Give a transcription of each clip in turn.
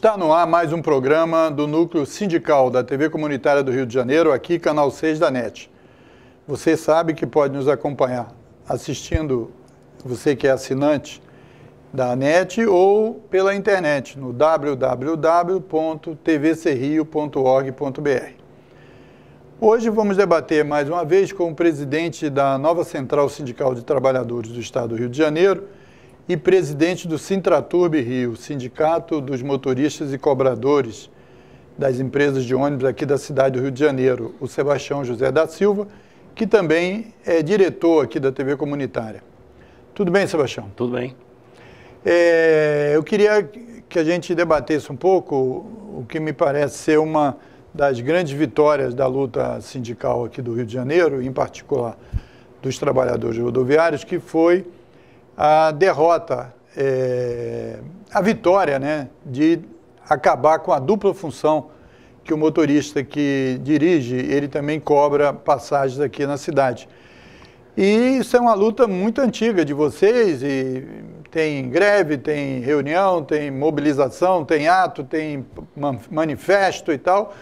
Está no ar mais um programa do Núcleo Sindical da TV Comunitária do Rio de Janeiro, aqui canal 6 da NET. Você sabe que pode nos acompanhar assistindo, você que é assinante da NET, ou pela internet no www.tvcerrio.org.br. Hoje vamos debater mais uma vez com o presidente da nova Central Sindical de Trabalhadores do Estado do Rio de Janeiro e presidente do Sintraturb Rio, Sindicato dos Motoristas e Cobradores das Empresas de Ônibus aqui da cidade do Rio de Janeiro, o Sebastião José da Silva, que também é diretor aqui da TV Comunitária. Tudo bem, Sebastião? Tudo bem. Eu queria que a gente debatesse um pouco o que me parece ser uma das grandes vitórias da luta sindical aqui do Rio de Janeiro, em particular dos trabalhadores rodoviários, que foi a derrota, a vitória, né, de acabar com a dupla função que o motorista que dirige, ele também cobra passagens aqui na cidade. E isso é uma luta muito antiga de vocês, e tem greve, tem reunião, tem mobilização, tem ato, tem manifesto e tal,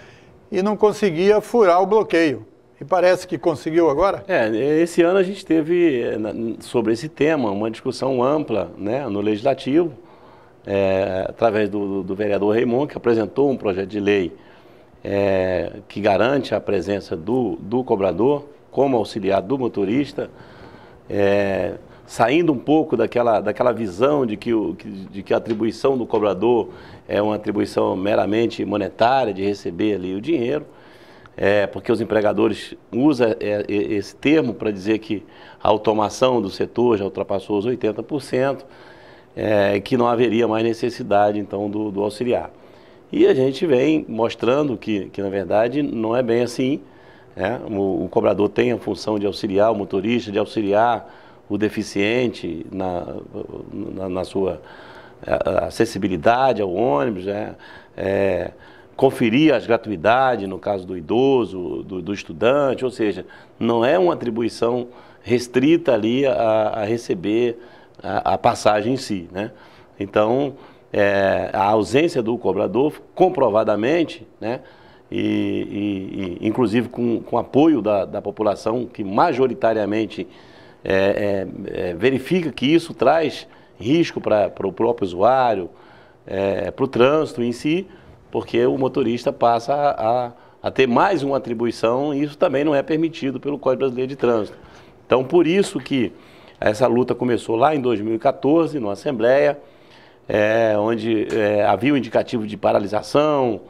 e não conseguia furar o bloqueio. E parece que conseguiu agora? Esse ano a gente teve, sobre esse tema, uma discussão ampla, né, no Legislativo, através do vereador Raimundo, que apresentou um projeto de lei que garante a presença do cobrador como auxiliar do motorista, saindo um pouco daquela visão de que a atribuição do cobrador é uma atribuição meramente monetária, de receber ali o dinheiro, porque os empregadores usam esse termo para dizer que a automação do setor já ultrapassou os 80%, que não haveria mais necessidade, então, do auxiliar. E a gente vem mostrando que na verdade, não é bem assim. O cobrador tem a função de auxiliar o motorista, de auxiliar o deficiente na sua acessibilidade ao ônibus, conferir as gratuidades, no caso do idoso, do estudante, ou seja, não é uma atribuição restrita ali a receber a passagem em si, né? Então, a ausência do cobrador, comprovadamente, né, inclusive com apoio da população, que majoritariamente verifica que isso traz risco para o próprio usuário, para o trânsito em si, porque o motorista passa a ter mais uma atribuição, e isso também não é permitido pelo Código Brasileiro de Trânsito. Então, por isso que essa luta começou lá em 2014, numa Assembleia, onde havia um indicativo de paralisação,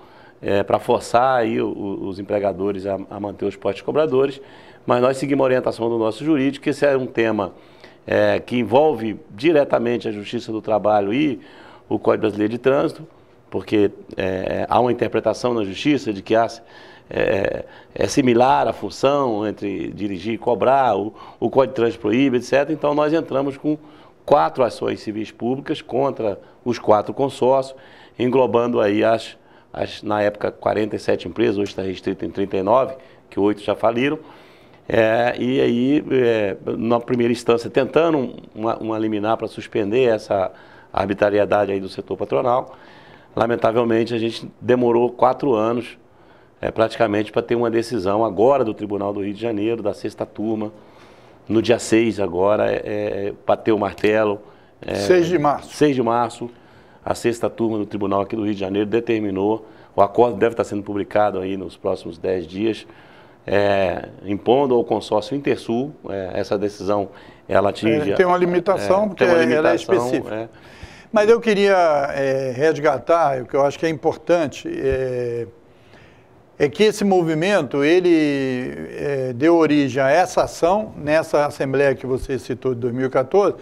para forçar aí os empregadores a manter os postos cobradores, mas nós seguimos a orientação do nosso jurídico, que esse é um tema que envolve diretamente a Justiça do Trabalho e o Código Brasileiro de Trânsito, porque há uma interpretação na Justiça de que é similar a função entre dirigir e cobrar, o Código de Trânsito proíbe, etc. Então nós entramos com 4 ações civis públicas contra os 4 consórcios, englobando aí na época 47 empresas, hoje está restrito em 39, que 8 já faliram, e aí na primeira instância tentando uma liminar para suspender essa arbitrariedade aí do setor patronal. Lamentavelmente, a gente demorou 4 anos, praticamente, para ter uma decisão agora do Tribunal do Rio de Janeiro, da 6ª turma, no dia 6 agora, bateu o martelo. 6 de março. 6 de março, a 6ª turma do Tribunal aqui do Rio de Janeiro determinou, o acordo deve estar sendo publicado aí nos próximos 10 dias, impondo ao consórcio Intersul, essa decisão, ela atinge... tem uma limitação, porque ela é específica. Mas eu queria resgatar, o que eu acho que é importante, que esse movimento, ele deu origem a essa ação, nessa Assembleia que você citou de 2014,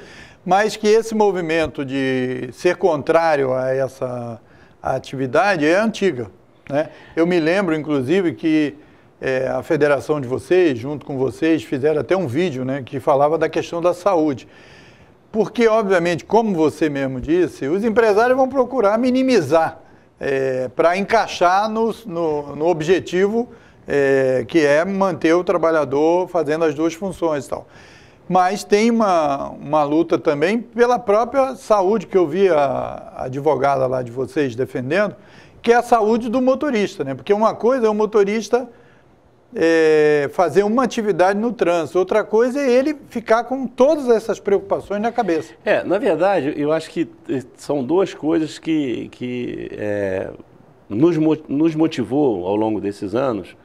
mas que esse movimento de ser contrário a essa atividade é antiga, né? Eu me lembro, inclusive, que a federação de vocês, junto com vocês, fizeram até um vídeo, né, que falava da questão da saúde. Porque, obviamente, como você mesmo disse, os empresários vão procurar minimizar para encaixar no objetivo que é manter o trabalhador fazendo as 2 funções e tal. mas tem uma luta também pela própria saúde, que eu vi a advogada lá de vocês defendendo, que é a saúde do motorista, né? Porque uma coisa é o motorista fazer uma atividade no trânsito, outra coisa é ele ficar com todas essas preocupações na cabeça. Na verdade, eu acho que são duas coisas que nos motivou ao longo desses anos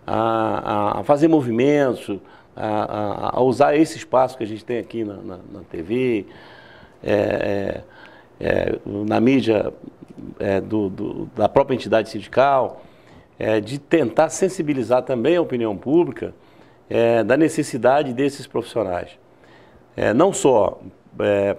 a fazer movimentos, a usar esse espaço que a gente tem aqui na TV, na mídia da própria entidade sindical, de tentar sensibilizar também a opinião pública da necessidade desses profissionais. Não só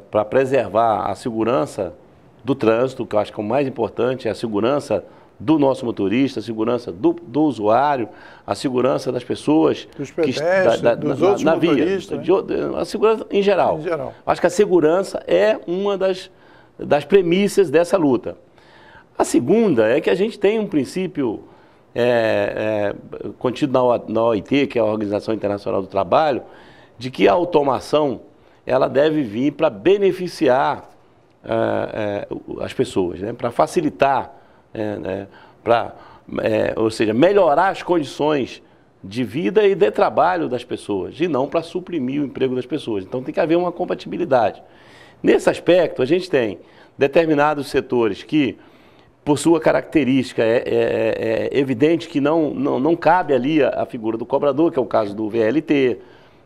para preservar a segurança do trânsito, que eu acho que é o mais importante, é a segurança do nosso motorista, a segurança do usuário, a segurança das pessoas dos pedestres, dos outros na via, motoristas, né? A segurança em geral. Acho que a segurança é uma das premissas dessa luta. A segunda é que a gente tem um princípio contido na OIT, que é a Organização Internacional do Trabalho, de que a automação ela deve vir para beneficiar as pessoas, né? Para facilitar, ou seja, melhorar as condições de vida e de trabalho das pessoas, e não para suprimir o emprego das pessoas. Então tem que haver uma compatibilidade. Nesse aspecto, a gente tem determinados setores que, por sua característica, é evidente que não cabe ali a figura do cobrador, que é o caso do VLT,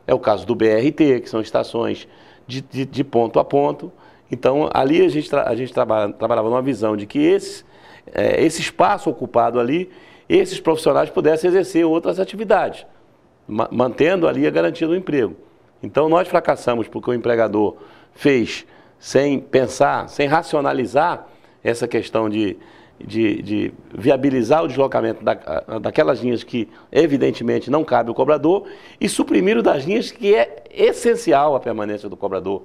é o caso do BRT, que são estações de ponto a ponto. Então, ali a gente trabalhava numa visão de que esse espaço ocupado ali, esses profissionais pudessem exercer outras atividades, mantendo ali a garantia do emprego. Então, nós fracassamos porque o empregador fez sem pensar, sem racionalizar essa questão de viabilizar o deslocamento daquelas linhas que, evidentemente, não cabe ao cobrador e suprimir o das linhas que é essencial a permanência do cobrador.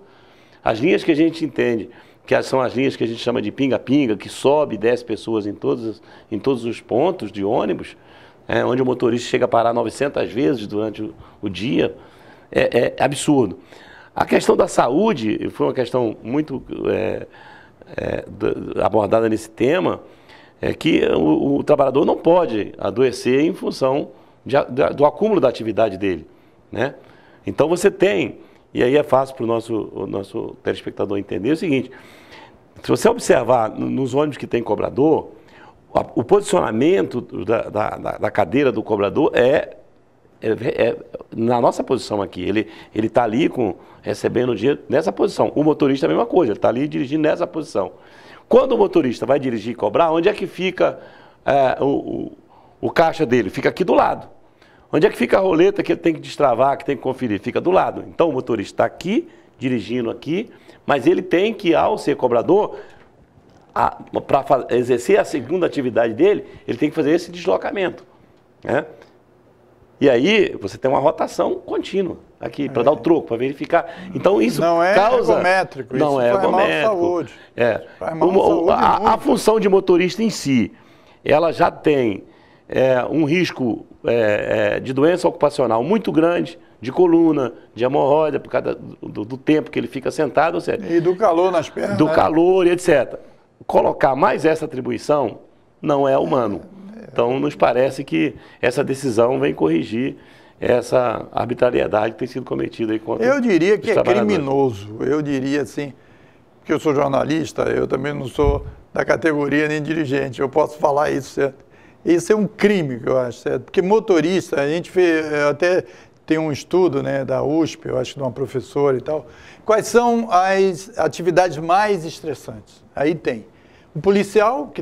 As linhas que a gente entende, que são as linhas que a gente chama de pinga-pinga, que sobe e desce pessoas em todos os pontos de ônibus, onde o motorista chega a parar 900 vezes durante o dia, é absurdo. A questão da saúde foi uma questão muito abordada nesse tema, que o trabalhador não pode adoecer em função do acúmulo da atividade dele, né? Então você tem, e aí é fácil para o nosso telespectador entender o seguinte: se você observar nos ônibus que tem cobrador, o posicionamento da cadeira do cobrador na nossa posição aqui. Ele está ali recebendo o dinheiro nessa posição. O motorista é a mesma coisa, ele está ali dirigindo nessa posição. Quando o motorista vai dirigir e cobrar, onde é que fica o caixa dele? Fica aqui do lado. Onde é que fica a roleta que ele tem que destravar, que tem que conferir? Fica do lado. Então o motorista está aqui, dirigindo aqui, mas ele tem que, ao ser cobrador, para exercer a segunda atividade dele, ele tem que fazer esse deslocamento, né? E aí você tem uma rotação contínua aqui, para dar o troco, para verificar. Então isso não é ergométrico, não é ergométrico. A função de motorista em si, ela já tem um risco de doença ocupacional muito grande, de coluna, de hemorroida, por causa do tempo que ele fica sentado. Ou seja, e do calor nas pernas. Do calor e etc. Colocar mais essa atribuição não é humano. Então, nos parece que essa decisão vem corrigir essa arbitrariedade que tem sido cometida aí contra Eu diria que é criminoso. Eu diria assim, porque eu sou jornalista, eu também não sou da categoria nem dirigente, eu posso falar isso, certo? Isso é um crime, que eu acho, certo? Porque motorista, a gente fez, até tem um estudo, né, da USP, eu acho, de uma professora e tal, quais são as atividades mais estressantes? Aí tem o policial,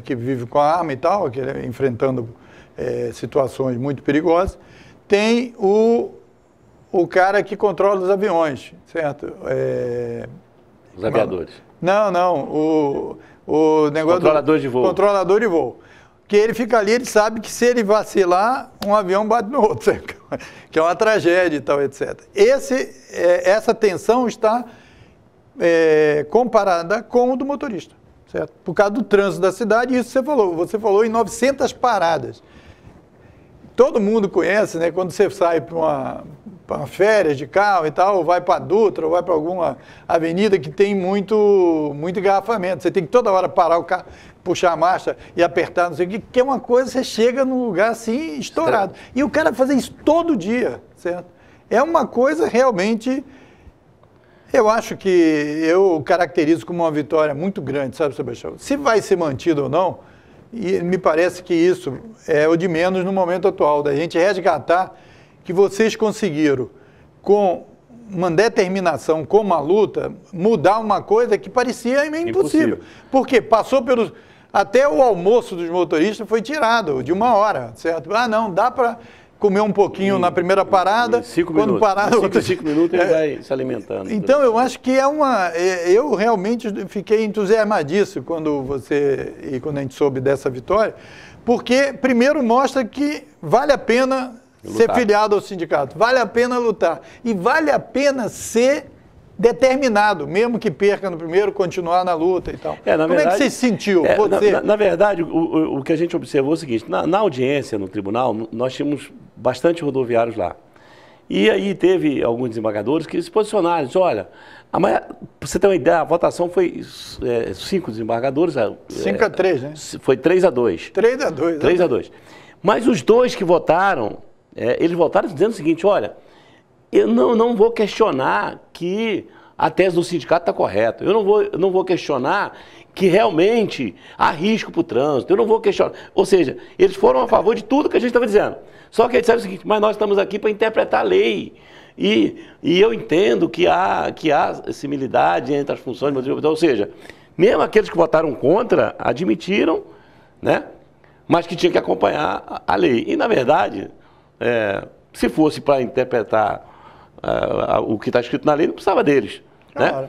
que vive com a arma e tal, que ele enfrentando situações muito perigosas. Tem o cara que controla os aviões, certo? Os aviadores. Não. O negócio controlador de voo. Controlador de voo. Que ele fica ali, ele sabe que se ele vacilar, um avião bate no outro, certo? Que é uma tragédia e tal, etc. Essa tensão está comparada com o do motorista, certo? Por causa do trânsito da cidade, isso você falou em 900 paradas. Todo mundo conhece, né? Quando você sai para para férias de carro e tal, ou vai para a Dutra, ou vai para alguma avenida que tem muito engarrafamento. Você tem que toda hora parar o carro, puxar a marcha e apertar, não sei o que é uma coisa, você chega num lugar assim, estourado. E o cara fazer isso todo dia, certo? É uma coisa realmente... Eu acho que eu caracterizo como uma vitória muito grande, sabe, Sebastião? Se vai ser mantido ou não, e me parece que isso é o de menos no momento atual, da gente resgatar que vocês conseguiram, com uma determinação, com uma luta, mudar uma coisa que parecia impossível. Porque passou pelos... Até o almoço dos motoristas foi tirado de 1 hora, certo? Ah, não, dá para comer um pouquinho na primeira parada. 5 quando minutos. parar, 5 minutos ele vai se alimentando. Então, eu acho que é uma... Eu realmente fiquei entusiasmadíssimo quando a gente soube dessa vitória, porque, primeiro, mostra que vale a pena ser filiado ao sindicato, vale a pena lutar e vale a pena ser determinado, mesmo que perca no primeiro, continuar na luta e tal. Como é que você se sentiu? Na verdade, o que a gente observou é o seguinte, na audiência no tribunal, nós tínhamos bastante rodoviários lá. E aí teve alguns desembargadores que se posicionaram, disse, olha, para você ter uma ideia, a votação foi 5 desembargadores. 5-3, né? Foi 3-2. 3-2. 3-2. Mas os 2 que votaram, eles votaram dizendo o seguinte, olha, eu não vou questionar que a tese do sindicato está correta. Eu não vou questionar que realmente há risco para o trânsito. Eu não vou questionar. Ou seja, eles foram a favor de tudo que a gente estava dizendo. Só que eles disseram o seguinte, mas nós estamos aqui para interpretar a lei. E eu entendo que há similitude entre as funções do motorista. Ou seja, mesmo aqueles que votaram contra, admitiram, né? Mas que tinha que acompanhar a lei. E, na verdade, se fosse para interpretar o que está escrito na lei, não precisava deles. Né?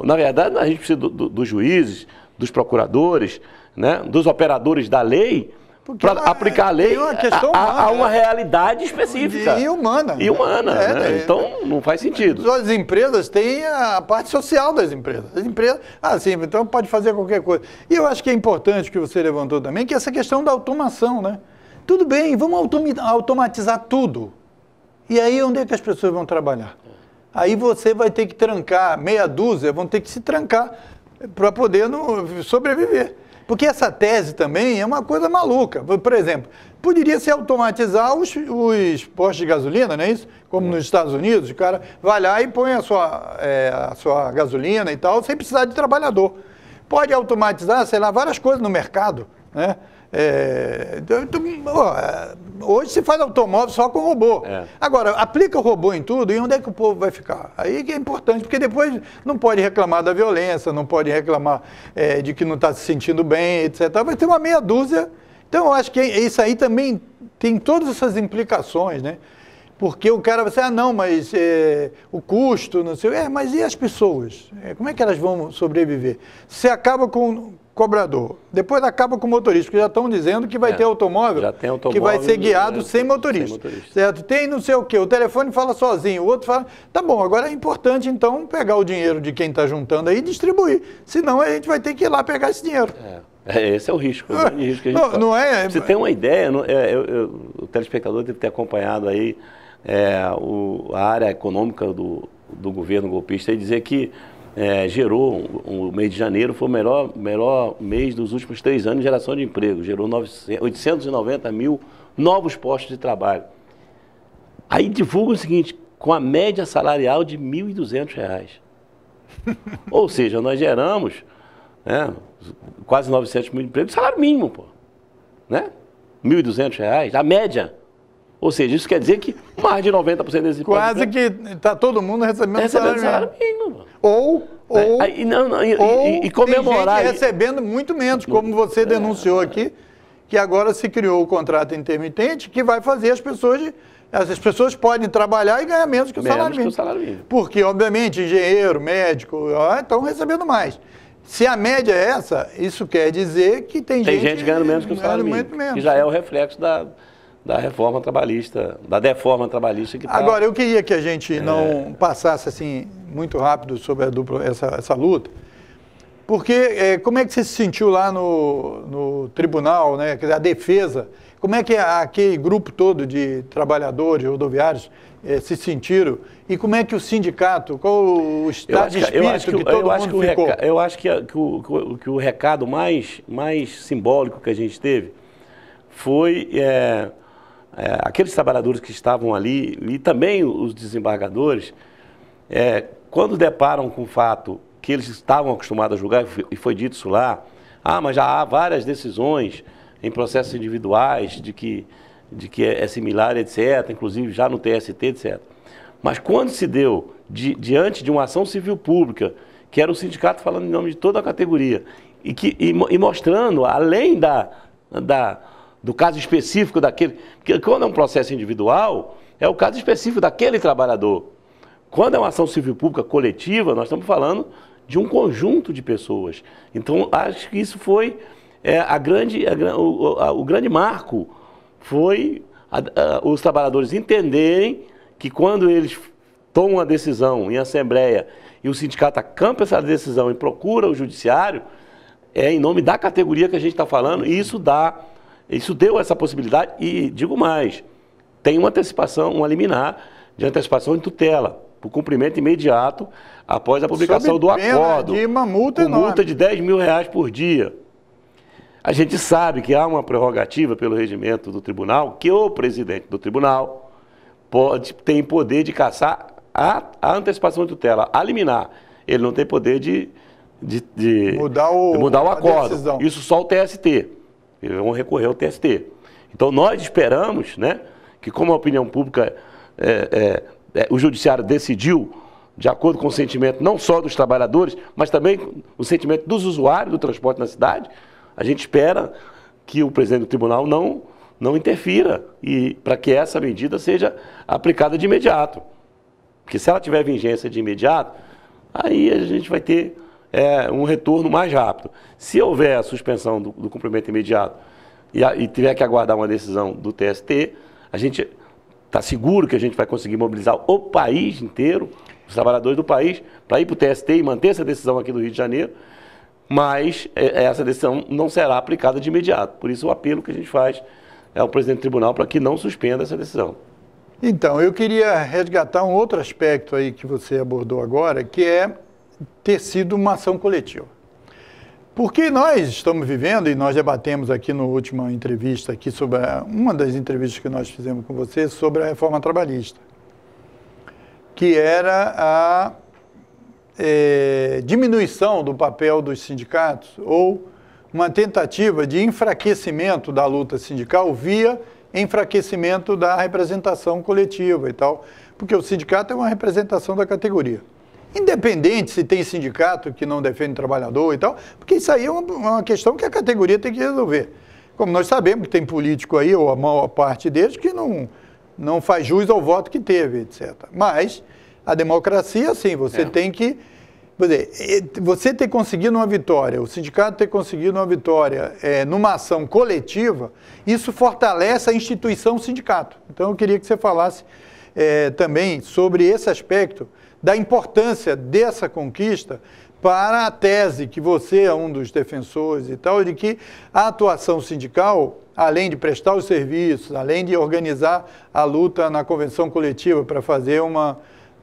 Na verdade, a gente precisa dos juízes, dos procuradores, né? Dos operadores da lei, para aplicar a lei a uma realidade específica. E humana. E humana. Né? Então, não faz sentido. As empresas têm a parte social das empresas. As empresas, sim, então pode fazer qualquer coisa. E eu acho que é importante que você levantou também, que é essa questão da automação, né? Tudo bem, vamos automatizar tudo. E aí, onde é que as pessoas vão trabalhar? Aí você vai ter que trancar, meia dúzia vão ter que se trancar para poder sobreviver. Porque essa tese também é uma coisa maluca. Por exemplo, poderia se automatizar os postos de gasolina, não é isso? Como nos Estados Unidos, o cara vai lá e põe a sua gasolina e tal, sem precisar de trabalhador. Pode automatizar, sei lá, várias coisas no mercado, né? Hoje se faz automóvel só com robô. Agora, aplica o robô em tudo e onde é que o povo vai ficar? Aí que é importante, porque depois não pode reclamar da violência, não pode reclamar de que não está se sentindo bem, etc. Vai ter uma meia dúzia. Então, eu acho que isso aí também tem todas essas implicações, né? Porque o cara vai dizer, não, mas o custo, não sei, mas e as pessoas? Como é que elas vão sobreviver? Você acaba com cobrador, depois acaba com o motorista, porque já estão dizendo que vai ter automóvel que vai ser guiado sem motorista, certo? Tem não sei o quê, o telefone fala sozinho, o outro fala, tá bom, agora é importante então pegar o dinheiro de quem está juntando aí e distribuir, senão a gente vai ter que ir lá pegar esse dinheiro. Esse é o risco, o grande risco que a gente não é? Você tem uma ideia, o telespectador deve ter acompanhado aí a área econômica do governo golpista e dizer que gerou, o mês de janeiro foi o melhor mês dos últimos 3 anos de geração de emprego, gerou 890 mil novos postos de trabalho. Aí divulga o seguinte, com a média salarial de R$ 1.200. Ou seja, nós geramos quase 900 mil empregos, salário mínimo, pô. Né? R$ 1.200, a média. Ou seja, isso quer dizer que mais de 90% desses quase que está todo mundo recebendo salário mínimo. Ou comemorar. Tem gente recebendo muito menos, como você denunciou aqui, que agora se criou o contrato intermitente que vai fazer as pessoas podem trabalhar e ganhar menos que o salário mínimo. Porque, obviamente, engenheiro, médico, estão recebendo mais. Se a média é essa, isso quer dizer que tem gente ganhando menos que o salário mínimo, que já é o reflexo da reforma trabalhista, da deforma trabalhista que está... Agora, eu queria que a gente não passasse assim muito rápido sobre essa luta, porque como é que você se sentiu lá no tribunal, né? Quer dizer, a defesa, Como é que aquele grupo todo de trabalhadores rodoviários se sentiram? E como é que o sindicato, qual o estado de espírito que todo mundo ficou? Eu acho que o recado mais simbólico que a gente teve foi aqueles trabalhadores que estavam ali, e também os desembargadores, quando deparam com o fato que eles estavam acostumados a julgar, e foi dito isso lá, mas já há várias decisões em processos individuais de que é similar, etc., inclusive já no TST, etc. Mas quando se deu diante de uma ação civil pública, que era o sindicato falando em nome de toda a categoria, e mostrando, além do caso específico daquele, porque quando é um processo individual, é o caso específico daquele trabalhador. Quando é uma ação civil pública coletiva, nós estamos falando de um conjunto de pessoas. Então, acho que isso foi o grande marco, foi os trabalhadores entenderem que quando eles tomam uma decisão em assembleia e o sindicato acampa essa decisão e procura o judiciário, é em nome da categoria que a gente está falando, e isso deu essa possibilidade. E digo mais, tem uma antecipação, uma liminar de antecipação em tutela, por cumprimento imediato após a publicação do acordo, de uma multa com multa de R$10 mil por dia. A gente sabe que há uma prerrogativa pelo regimento do tribunal, que o presidente do tribunal tem poder de cassar a antecipação de tutela, a liminar. Ele não tem poder de mudar o acordo. Isso só o TST. Eles vão recorrer ao TST. Então nós esperamos, né, que como a opinião pública, o judiciário decidiu, de acordo com o sentimento não só dos trabalhadores, mas também o sentimento dos usuários do transporte na cidade, a gente espera que o presidente do tribunal não interfira e para que essa medida seja aplicada de imediato. Porque se ela tiver vigência de imediato, aí a gente vai ter um retorno mais rápido. Se houver a suspensão do cumprimento imediato e tiver que aguardar uma decisão do TST, a gente está seguro que a gente vai conseguir mobilizar o país inteiro, os trabalhadores do país, para ir para o TST e manter essa decisão aqui do Rio de Janeiro, mas essa decisão não será aplicada de imediato. Por isso o apelo que a gente faz ao presidente do tribunal para que não suspenda essa decisão. Então, eu queria resgatar um outro aspecto aí que você abordou agora, que é ter sido uma ação coletiva. Porque nós estamos vivendo, e nós debatemos aqui na última entrevista, aqui sobre uma das entrevistas que nós fizemos com você, sobre a reforma trabalhista, que era a diminuição do papel dos sindicatos ou uma tentativa de enfraquecimento da luta sindical via enfraquecimento da representação coletiva e tal, porque o sindicato é uma representação da categoria. Independente se tem sindicato que não defende o trabalhador e tal, porque isso aí é uma questão que a categoria tem que resolver. Como nós sabemos que tem político aí, ou a maior parte deles, que não faz jus ao voto que teve, etc. Mas a democracia, sim, você tem que... Você ter conseguido uma vitória, o sindicato ter conseguido uma vitória numa ação coletiva, isso fortalece a instituição sindicato. Então eu queria que você falasse também sobre esse aspecto da importância dessa conquista para a tese que você é um dos defensores e tal, de que a atuação sindical, além de prestar os serviços, além de organizar a luta na convenção coletiva para fazer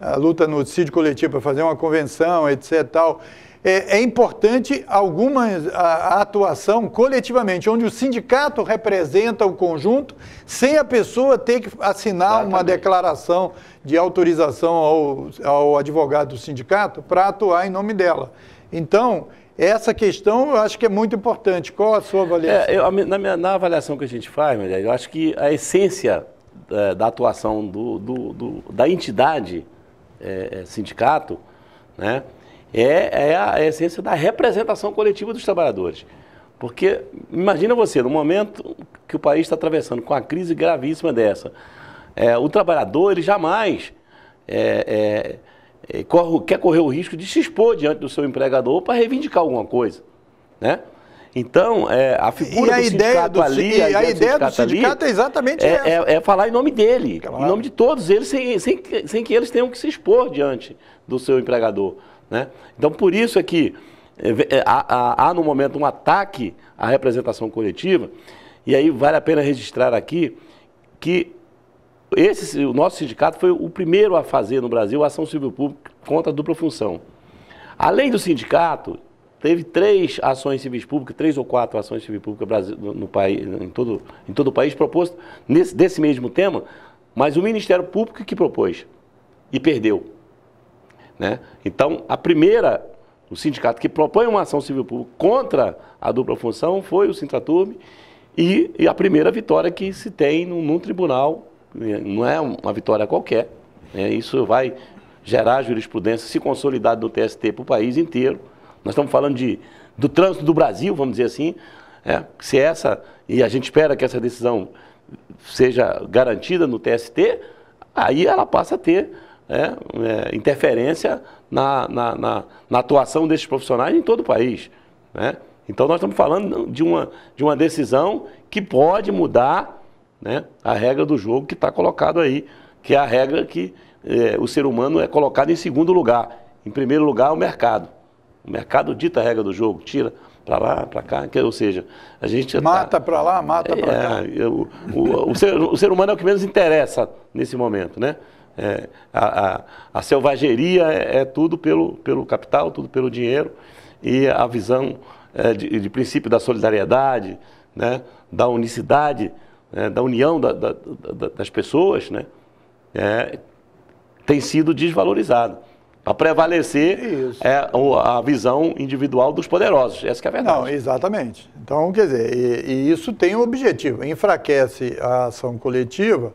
a luta no dissídio coletivo, para fazer uma convenção, etc. Tal, é importante a atuação coletivamente, onde o sindicato representa o conjunto, sem a pessoa ter que assinar uma declaração de autorização ao advogado do sindicato para atuar em nome dela. Então, essa questão eu acho que é muito importante. Qual a sua avaliação? Na avaliação que a gente faz, eu acho que a essência da atuação da entidade sindicato, né, é a essência da representação coletiva dos trabalhadores. Porque, imagina você, no momento que o país está atravessando com uma crise gravíssima dessa, o trabalhador, ele jamais quer correr o risco de se expor diante do seu empregador para reivindicar alguma coisa, né? Então, a figura do sindicato ali... A ideia do sindicato é exatamente essa. É falar em nome dele, claro, em nome de todos eles, sem que eles tenham que se expor diante do seu empregador, né? Então, por isso é que há no momento um ataque à representação coletiva E aí vale a pena registrar aqui que o nosso sindicato foi o primeiro a fazer no Brasil a ação civil pública contra a dupla função. Além do sindicato, teve 3 ações civis públicas, 3 ou 4 ações civis públicas no país, em todo o país, proposto desse mesmo tema, mas o Ministério Público que propôs e perdeu. Né? Então, o sindicato que propõe uma ação civil pública contra a dupla função foi o Sintraturb, e a primeira vitória que se tem num tribunal, não é uma vitória qualquer, né? Isso vai gerar jurisprudência, se consolidar do TST para o país inteiro. Nós estamos falando do trânsito do Brasil, vamos dizer assim, e a gente espera que essa decisão seja garantida no TST, aí ela passa a ter interferência na atuação desses profissionais em todo o país, né? Então nós estamos falando de uma decisão que pode mudar, né, a regra do jogo que está colocado aí, que é a regra que o ser humano é colocado em segundo lugar. Em primeiro lugar, o mercado. O mercado dita a regra do jogo, tira para lá, para cá, ou seja, a gente... Mata para lá, mata para cá. O ser humano é o que menos interessa nesse momento, né? A selvageria é tudo pelo capital, tudo pelo dinheiro, e a visão de princípio da solidariedade, né, da unicidade, da união das pessoas, né, tem sido desvalorizada. Para prevalecer a visão individual dos poderosos. Essa que é a verdade. Não, exatamente. Então, quer dizer, e isso tem um objetivo, enfraquece a ação coletiva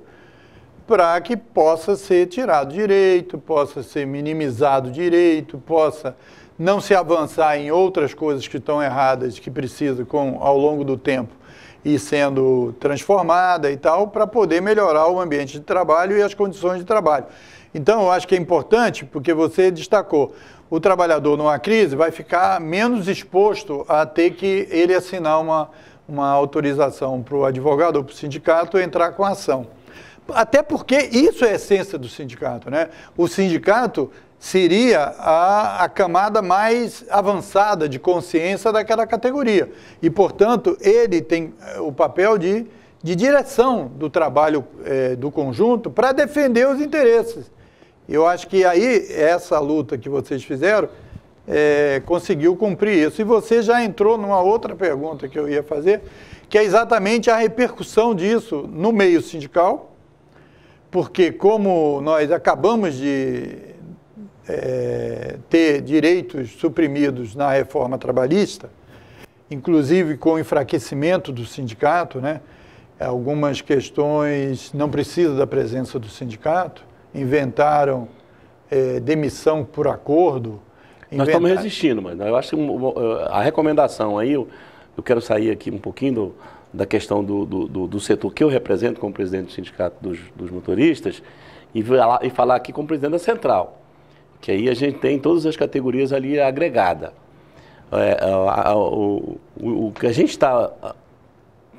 para que possa ser tirado direito, possa ser minimizado direito, possa não se avançar em outras coisas que estão erradas, que precisa, ao longo do tempo, ir sendo transformada e tal, para poder melhorar o ambiente de trabalho e as condições de trabalho. Então, eu acho que é importante, porque você destacou, o trabalhador numa crise vai ficar menos exposto a ter que ele assinar uma autorização para o advogado ou para o sindicato entrar com a ação. Até porque isso é a essência do sindicato, né? O sindicato seria a camada mais avançada de consciência daquela categoria. E, portanto, ele tem o papel de direção do trabalho do conjunto para defender os interesses. Eu acho que aí, essa luta que vocês fizeram, conseguiu cumprir isso. E você já entrou numa outra pergunta que eu ia fazer, que é exatamente a repercussão disso no meio sindical, porque como nós acabamos de ter direitos suprimidos na reforma trabalhista, inclusive com o enfraquecimento do sindicato, né? Algumas questões não precisam da presença do sindicato, inventaram demissão por acordo. Nós estamos resistindo, mas eu acho que a recomendação aí, eu quero sair aqui um pouquinho da questão do setor que eu represento como presidente do Sindicato dos Motoristas e falar aqui como presidente da Central, que aí a gente tem todas as categorias ali agregadas. O que a gente está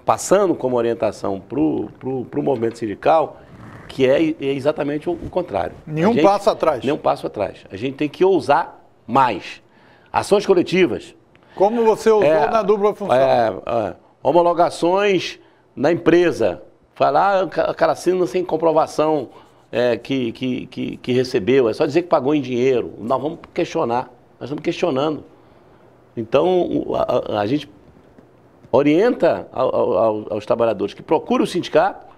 passando como orientação para o movimento sindical, que é exatamente o contrário. Nenhum passo atrás. Nenhum passo atrás. A gente tem que ousar mais. Ações coletivas. Como você usou na dupla função. Homologações na empresa. Falar, o cara assina sem comprovação que recebeu. É só dizer que pagou em dinheiro. Nós vamos questionar. Nós estamos questionando. Então, a gente orienta aos trabalhadores que procurem o sindicato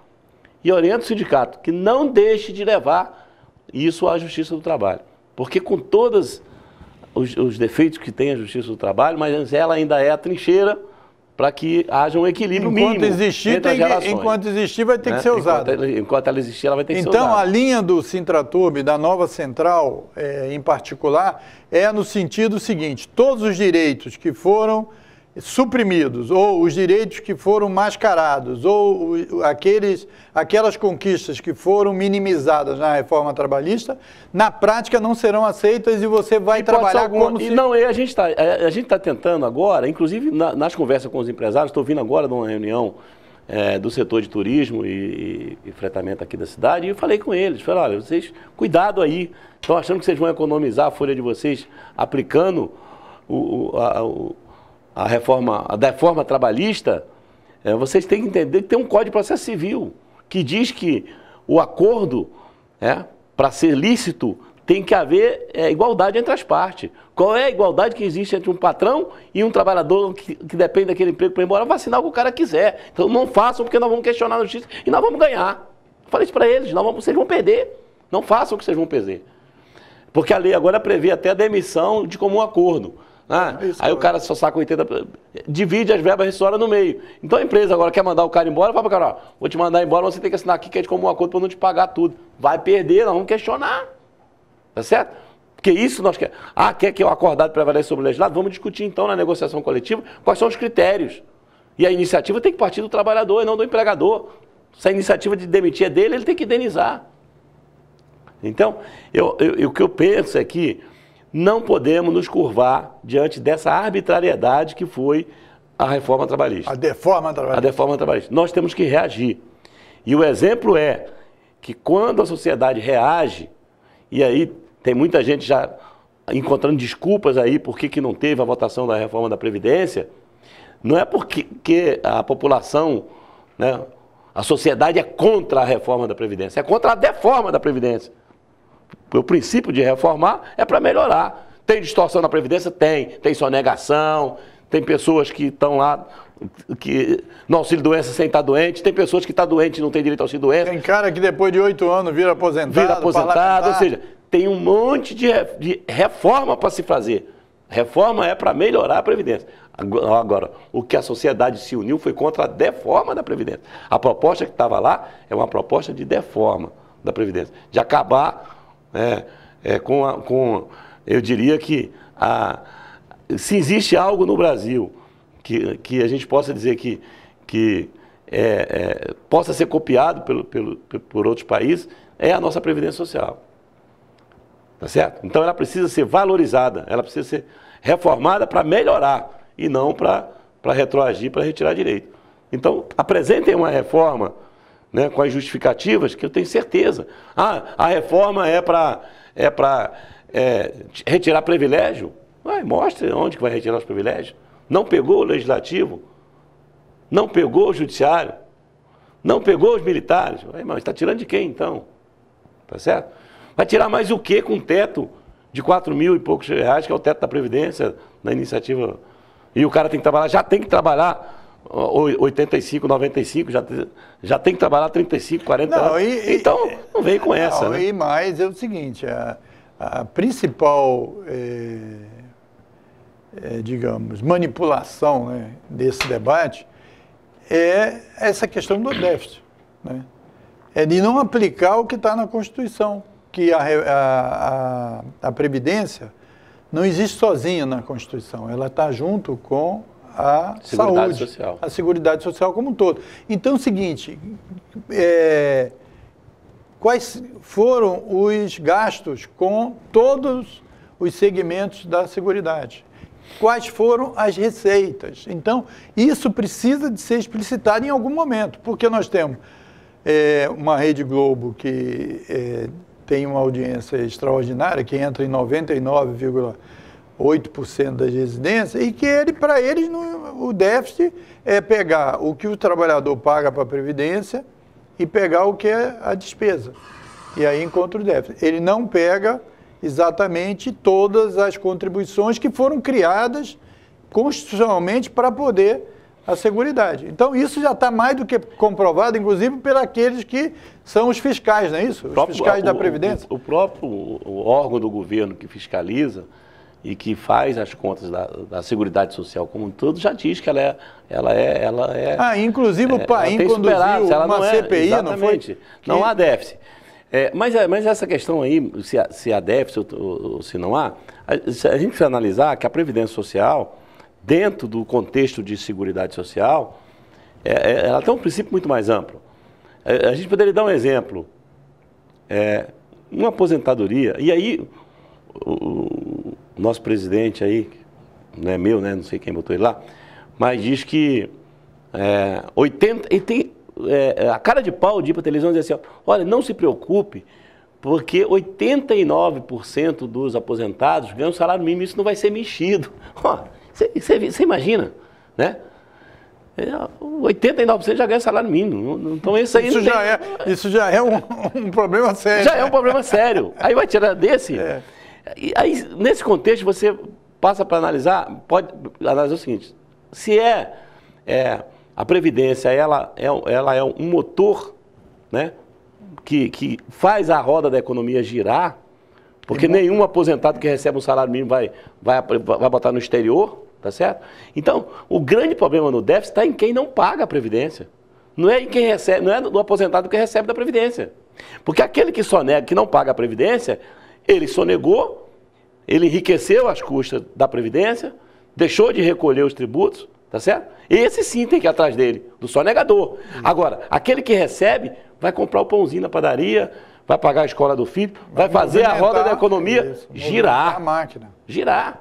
e orienta o sindicato que não deixe de levar isso à Justiça do Trabalho. Porque com todos os defeitos que tem a Justiça do Trabalho, mas ela ainda é a trincheira para que haja um equilíbrio mínimo entre as relações. Enquanto existir, vai ter que ser usada. Enquanto ela existir, ela vai ter que ser usada. Então, a linha do Sintraturb, da nova central, em particular, é no sentido seguinte: todos os direitos que foram suprimidos, ou os direitos que foram mascarados, ou aquelas conquistas que foram minimizadas na reforma trabalhista, na prática não serão aceitas e você vai trabalhar como se... Não, a gente está tentando agora, inclusive nas conversas com os empresários, estou vindo agora de uma reunião do setor de turismo e fretamento aqui da cidade, e eu falei com eles, falei, olha, vocês, cuidado aí, estão achando que vocês vão economizar a folha de vocês aplicando a deforma trabalhista, vocês têm que entender que tem um Código de Processo Civil que diz que o acordo, para ser lícito, tem que haver igualdade entre as partes. Qual é a igualdade que existe entre um patrão e um trabalhador que depende daquele emprego para ir embora? Vacinar o que o cara quiser. Então não façam, porque nós vamos questionar na justiça e nós vamos ganhar. Falei isso para eles, vocês vão perder. Não façam o que vocês vão perder. Porque a lei agora prevê até a demissão de comum acordo. Aí o cara só saca 80%, divide as verbas rescisórias no meio. Então a empresa agora quer mandar o cara embora, fala para o cara, vou te mandar embora, mas você tem que assinar aqui que é de comum acordo para não te pagar tudo. Vai perder, nós vamos questionar. Tá certo? Porque isso nós queremos. Quer que o acordado prevaleça sobre o legislado? Vamos discutir então na negociação coletiva quais são os critérios. E a iniciativa tem que partir do trabalhador e não do empregador. Se a iniciativa de demitir é dele, ele tem que indenizar. Então, o que eu penso é que não podemos nos curvar diante dessa arbitrariedade que foi a reforma trabalhista. A deforma trabalhista. A deforma trabalhista. Nós temos que reagir. E o exemplo é que quando a sociedade reage, e aí tem muita gente já encontrando desculpas aí por que não teve a votação da reforma da Previdência, não é porque a população, a sociedade é contra a reforma da Previdência, é contra a deforma da Previdência. O princípio de reformar é para melhorar. Tem distorção na Previdência? Tem sonegação, tem pessoas que estão lá no auxílio-doença sem estar doente, tem pessoas que estão doentes e não têm direito ao auxílio-doença. Tem cara que depois de 8 anos vira aposentado. Ou seja, tem um monte de reforma para se fazer. Reforma é para melhorar a Previdência. Agora, o que a sociedade se uniu foi contra a deforma da Previdência. A proposta que estava lá é uma proposta de deforma da Previdência, de acabar eu diria que se existe algo no Brasil que a gente possa dizer que possa ser copiado por outros países, é a nossa Previdência Social. Tá certo? Então ela precisa ser valorizada, ela precisa ser reformada para melhorar e não para retroagir, para retirar direito. Então apresentem uma reforma, com as justificativas que eu tenho certeza. A reforma é para retirar privilégio? Mostre onde que vai retirar os privilégios. Não pegou o legislativo, não pegou o judiciário, não pegou os militares. Mas está tirando de quem então? Tá certo? Vai tirar mais o quê com um teto de 4 mil e poucos reais, que é o teto da Previdência, na iniciativa? E o cara tem que trabalhar, já tem que trabalhar 85, 95, já tem que trabalhar 35, 40 anos. Então, não vem com essa. Não, e mais é o seguinte, a principal, digamos, manipulação desse debate é essa questão do déficit. É de não aplicar o que está na Constituição, que a Previdência não existe sozinha na Constituição, ela está junto com a saúde, social. A Seguridade Social como um todo. Então é o seguinte, quais foram os gastos com todos os segmentos da Seguridade? Quais foram as receitas? Então, isso precisa de ser explicitado em algum momento, porque nós temos uma Rede Globo que tem uma audiência extraordinária, que entra em 99,8% das residências, e que para eles o déficit é pegar o que o trabalhador paga para a Previdência e pegar o que é a despesa. E aí encontra o déficit. Ele não pega exatamente todas as contribuições que foram criadas constitucionalmente para poder a Seguridade. Então, isso já está mais do que comprovado, inclusive, por aqueles que são os fiscais, não é isso? Os fiscais da Previdência. O próprio órgão do governo que fiscaliza e que faz as contas da Seguridade Social como um todo já diz que ela é inclusive o Paim conduziu uma CPI, não foi? Não há déficit. Mas essa questão aí, se há déficit ou se não há, se a gente precisa analisar que a Previdência Social, dentro do contexto de Seguridade Social, ela tem um princípio muito mais amplo. A gente poderia dar um exemplo. Uma aposentadoria, e aí o nosso presidente aí, não é meu, não sei quem botou ele lá, mas diz que 80, e tem a cara de pau de ir para a televisão e dizer assim, olha, não se preocupe, porque 89% dos aposentados ganham salário mínimo, isso não vai ser mexido. Você imagina, né? 89% já ganha salário mínimo. Então isso aí isso já é um problema sério. Já é um problema sério. Aí vai tirar desse. E aí, nesse contexto, você passa para analisar, pode analisar o seguinte, se a Previdência ela é um motor, né, que faz a roda da economia girar, porque nenhum aposentado que recebe um salário mínimo vai botar no exterior, tá certo? Então, o grande problema no déficit está em quem não paga a Previdência. Não é em quem recebe, não é do aposentado que recebe da Previdência. Porque aquele que sonega, que não paga a Previdência, ele sonegou, ele enriqueceu às custas da Previdência, deixou de recolher os tributos, tá certo? Esse sim tem que ir atrás dele, do sonegador. Agora, aquele que recebe, vai comprar o pãozinho na padaria, vai pagar a escola do filho, vai fazer a roda da economia girar. A máquina. Girar.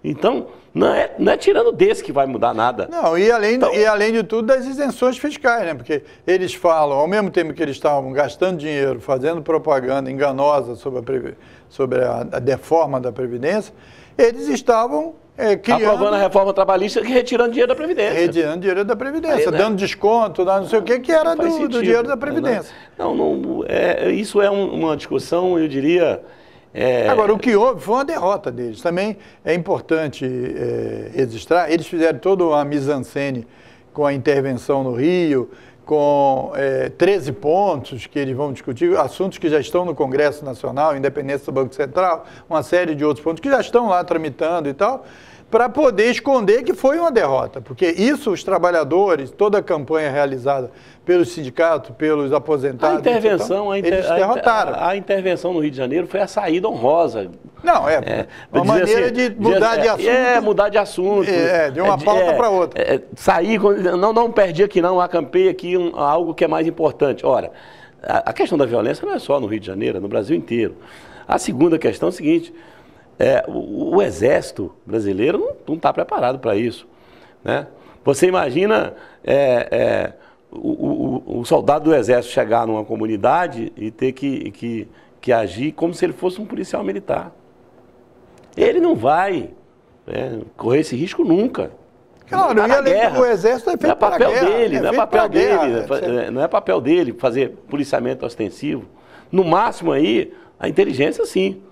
Então, não é tirando desse que vai mudar nada. Não, e além de tudo, das isenções fiscais, né? Porque eles falam, ao mesmo tempo que eles estavam gastando dinheiro, fazendo propaganda enganosa sobre a deforma da Previdência, eles estavam aprovando a reforma trabalhista e retirando dinheiro da Previdência. Retirando dinheiro da Previdência, aí, dando desconto, não sei o que era do dinheiro da Previdência. Isso é uma discussão, eu diria... Agora, o que houve foi uma derrota deles. Também é importante registrar, eles fizeram toda uma mise-en-scène com a intervenção no Rio, com 13 pontos que eles vão discutir, assuntos que já estão no Congresso Nacional, independência do Banco Central, uma série de outros pontos que já estão lá tramitando e tal, para poder esconder que foi uma derrota. Porque isso, os trabalhadores, toda a campanha realizada pelos sindicatos, pelos aposentados, eles derrotaram. A intervenção no Rio de Janeiro foi a saída honrosa. Não, uma maneira de mudar de assunto. Mudar de assunto. De uma pauta para outra. Sair, não perdi aqui não, acampei aqui algo que é mais importante. Ora, a questão da violência não é só no Rio de Janeiro, é no Brasil inteiro. A segunda questão é o seguinte, o Exército brasileiro não está preparado para isso, né? Você imagina o soldado do Exército chegar numa comunidade e ter que agir como se ele fosse um policial militar. Ele não vai correr esse risco nunca. Claro, o Exército é feito para guerra. Não é papel dele fazer policiamento ostensivo. No máximo aí, a inteligência sim.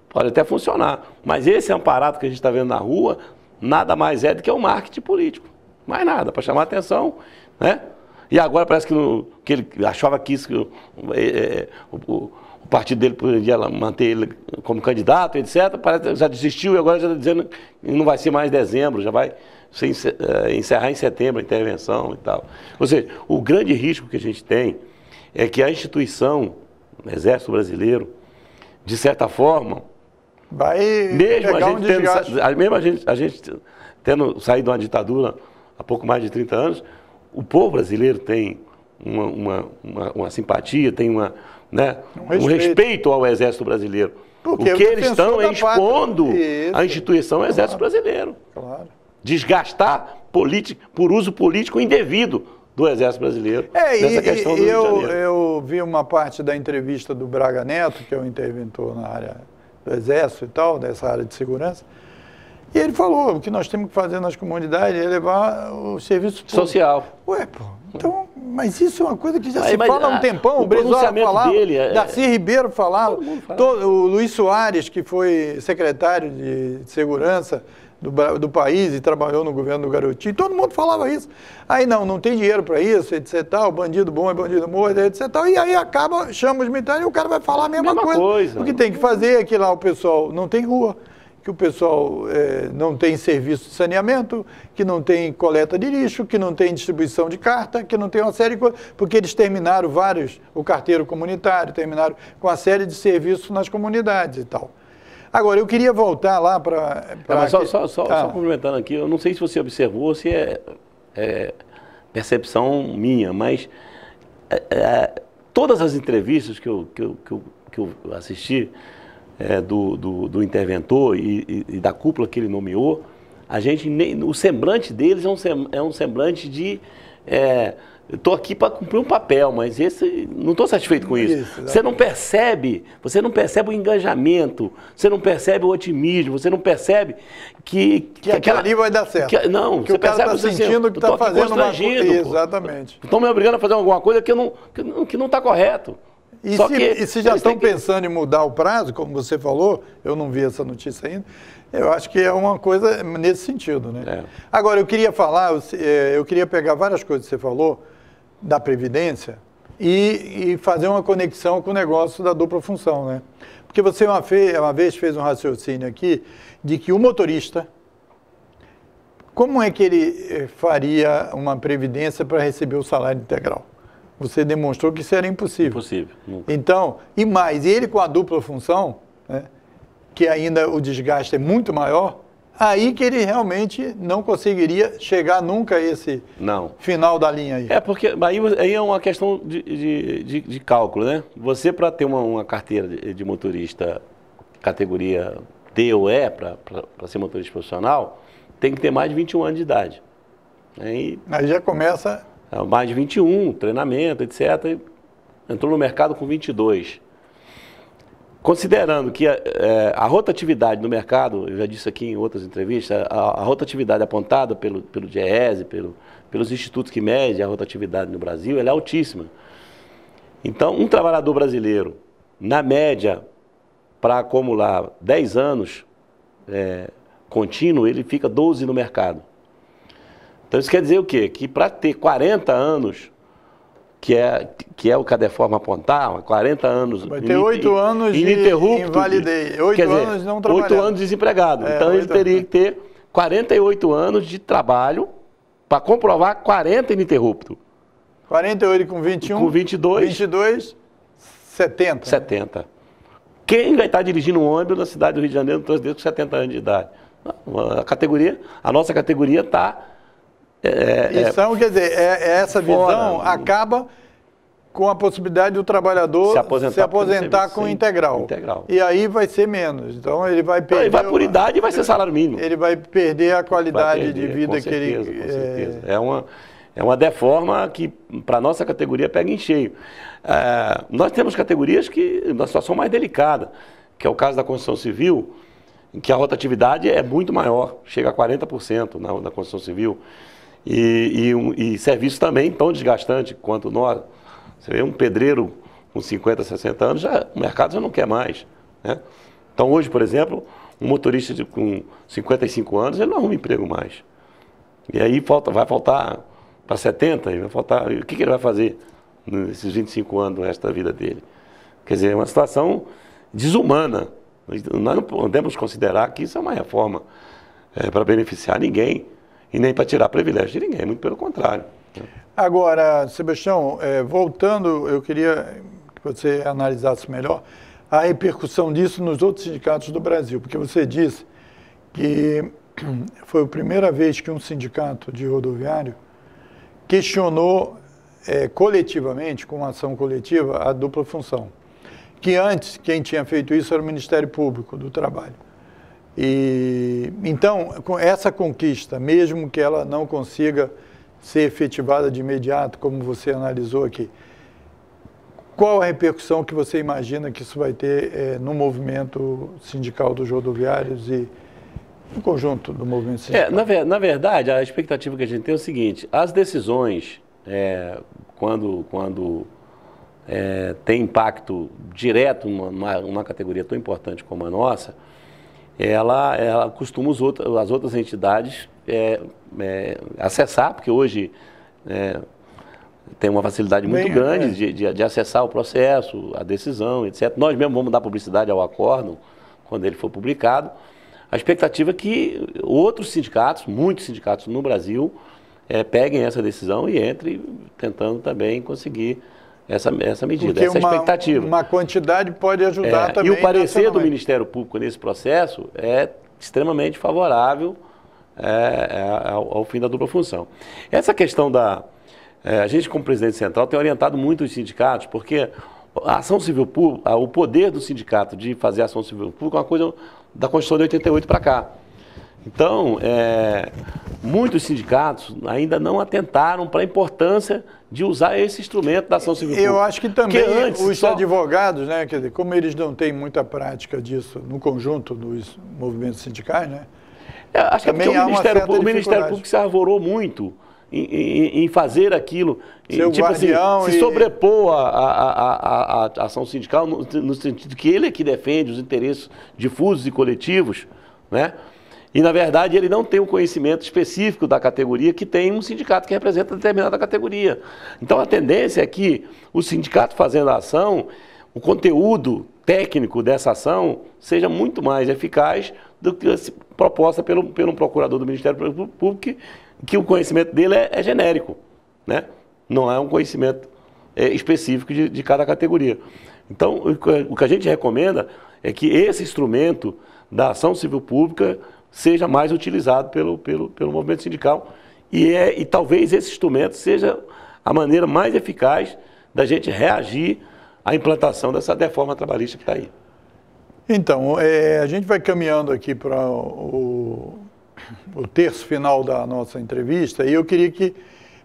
Pode até funcionar, mas esse aparato que a gente está vendo na rua, nada mais é do que um marketing político. Mais nada, para chamar atenção, né? E agora parece que ele achava que o partido dele podia manter ele como candidato, etc. Parece que já desistiu e agora já está dizendo que não vai ser mais dezembro, já vai encerrar em setembro a intervenção e tal. Ou seja, o grande risco que a gente tem é que a instituição, o Exército Brasileiro, de certa forma, mesmo a gente tendo saído de uma ditadura há pouco mais de 30 anos, o povo brasileiro tem uma simpatia, tem um respeito ao Exército Brasileiro. Porque o que eles estão é expondo a instituição Exército Brasileiro. Claro. Desgastar por uso político indevido do Exército Brasileiro nessa questão do Rio de Janeiro. Eu vi uma parte da entrevista do Braga Neto, que é o interventor na área do Exército e tal, dessa área de segurança, e ele falou, o que nós temos que fazer nas comunidades é levar o serviço social. Então, mas isso é uma coisa que já se fala há um tempão, o Brizola falava, Darcy Ribeiro falava, o Luiz Soares, que foi secretário de Segurança do país e trabalhou no governo do Garotinho, todo mundo falava isso. Aí não tem dinheiro para isso, etc. Tal, bandido bom é bandido morto, etc. Tal, e aí chama os militares e o cara vai falar a mesma coisa. O que tem que fazer é que lá o pessoal não tem rua, que o pessoal não tem serviço de saneamento, que não tem coleta de lixo, que não tem distribuição de carta, que não tem uma série de coisas, porque eles terminaram o carteiro comunitário, terminaram com uma série de serviços nas comunidades e tal. Agora, eu queria voltar lá para... Só complementando aqui, eu não sei se você observou, se é percepção minha, mas todas as entrevistas que eu assisti do interventor e da cúpula que ele nomeou, o semblante deles é um semblante de estou aqui para cumprir um papel, mas não estou satisfeito com isso. Você não percebe o engajamento, você não percebe o otimismo, você não percebe que aquilo ali vai dar certo. Não, que o cara está sentindo que está fazendo uma coisa. Exatamente. Estão me obrigando a fazer alguma coisa que não está correto. E se já estão pensando em mudar o prazo, como você falou, eu não vi essa notícia ainda, eu acho que é uma coisa nesse sentido, né? Agora, eu queria falar, eu queria pegar várias coisas que você falou da Previdência e fazer uma conexão com o negócio da dupla função, né? Porque você uma vez fez um raciocínio aqui de que o motorista, como é que ele faria uma previdência para receber o salário integral? Você demonstrou que isso era impossível. Impossível. Nunca. Então, e mais, ele com a dupla função, né, que ainda o desgaste é muito maior, aí que ele realmente não conseguiria chegar nunca a esse final da linha aí. Porque aí é uma questão de cálculo, né? Você, para ter uma carteira de motorista categoria D ou E, para ser motorista profissional, tem que ter mais de 21 anos de idade. Aí já começa... Mais de 21, treinamento, etc. Entrou no mercado com 22. Considerando que a rotatividade no mercado, eu já disse aqui em outras entrevistas, a rotatividade apontada pelo DIEESE, pelos institutos que medem a rotatividade no Brasil, ela é altíssima. Então, um trabalhador brasileiro, na média, para acumular 10 anos contínuo, ele fica 12 no mercado. Então isso quer dizer o quê? Que para ter 40 anos, que é o que a Cadeforma apontar, 40 anos... Vai ter 8 anos ininterrupto, de invalidez, 8 anos não trabalhando. 8 anos desempregado. Então ele teria que ter 48 anos de trabalho para comprovar 40 ininterrupto. 48 com 21? Com 22. 22, 70. 70. Quem vai estar dirigindo um ônibus na cidade do Rio de Janeiro no trânsito com 70 anos de idade? A nossa categoria está... Então, quer dizer, essa visão acaba com a possibilidade do trabalhador se aposentar com integral. E aí vai ser menos. Então ele vai perder... Ele vai por idade e vai ser salário mínimo. Ele vai perder a qualidade de vida que ele... Com certeza. É uma deforma que para a nossa categoria pega em cheio. Nós temos categorias que na situação mais delicada, que é o caso da construção civil, em que a rotatividade é muito maior, chega a 40% na construção civil. E serviço também tão desgastante quanto nós. Você vê um pedreiro com 50, 60 anos, o mercado já não quer mais, né? Então hoje, por exemplo, um motorista com 55 anos, ele não arruma emprego mais. E aí vai faltar para 70, vai faltar, o que ele vai fazer nesses 25 anos do resto da vida dele? Quer dizer, é uma situação desumana. Nós não podemos considerar que isso é uma reforma para beneficiar ninguém. E nem para tirar privilégio de ninguém, muito pelo contrário. Agora, Sebastião, voltando, eu queria que você analisasse melhor a repercussão disso nos outros sindicatos do Brasil, porque você disse que foi a primeira vez que um sindicato de rodoviário questionou coletivamente, com uma ação coletiva, a dupla função. Que antes, quem tinha feito isso era o Ministério Público do Trabalho. Então, com essa conquista, mesmo que ela não consiga ser efetivada de imediato, como você analisou aqui, qual a repercussão que você imagina que isso vai ter no movimento sindical dos rodoviários e no conjunto do movimento sindical? Na verdade, a expectativa que a gente tem é o seguinte: as decisões, quando tem impacto direto numa categoria tão importante como a nossa, ela costuma as outras entidades acessar, porque hoje tem uma facilidade muito grande de acessar o processo, a decisão, etc. Nós mesmos vamos dar publicidade ao acórdão quando ele for publicado. A expectativa é que outros sindicatos, muitos sindicatos no Brasil, peguem essa decisão e entrem tentando também conseguir essa medida, porque essa expectativa. Uma quantidade pode ajudar também. E o parecer do Ministério Público nesse processo é extremamente favorável ao fim da dupla função. Essa questão a gente, como presidente central, tem orientado muito os sindicatos, porque a ação civil pública, o poder do sindicato de fazer ação civil pública é uma coisa da Constituição de 88 para cá. Então, muitos sindicatos ainda não atentaram para a importância de usar esse instrumento da ação civil pública. Eu acho que também antes, os advogados, né, quer dizer, como eles não têm muita prática disso no conjunto dos movimentos sindicais, né? Acho que é porque o Ministério Público se arvorou muito em fazer aquilo, tipo assim, se sobrepor à ação sindical, no sentido que ele é que defende os interesses difusos e coletivos, né? E, na verdade, ele não tem um conhecimento específico da categoria que tem um sindicato que representa determinada categoria. Então, a tendência é que o sindicato fazendo a ação, o conteúdo técnico dessa ação seja muito mais eficaz do que proposta pelo procurador do Ministério Público, que o conhecimento dele é genérico, né? Não é um conhecimento específico de cada categoria. Então, o que a gente recomenda é que esse instrumento da ação civil pública seja mais utilizado pelo movimento sindical e talvez esse instrumento seja a maneira mais eficaz da gente reagir à implantação dessa reforma trabalhista que está aí. Então, a gente vai caminhando aqui para o terço final da nossa entrevista e eu queria que,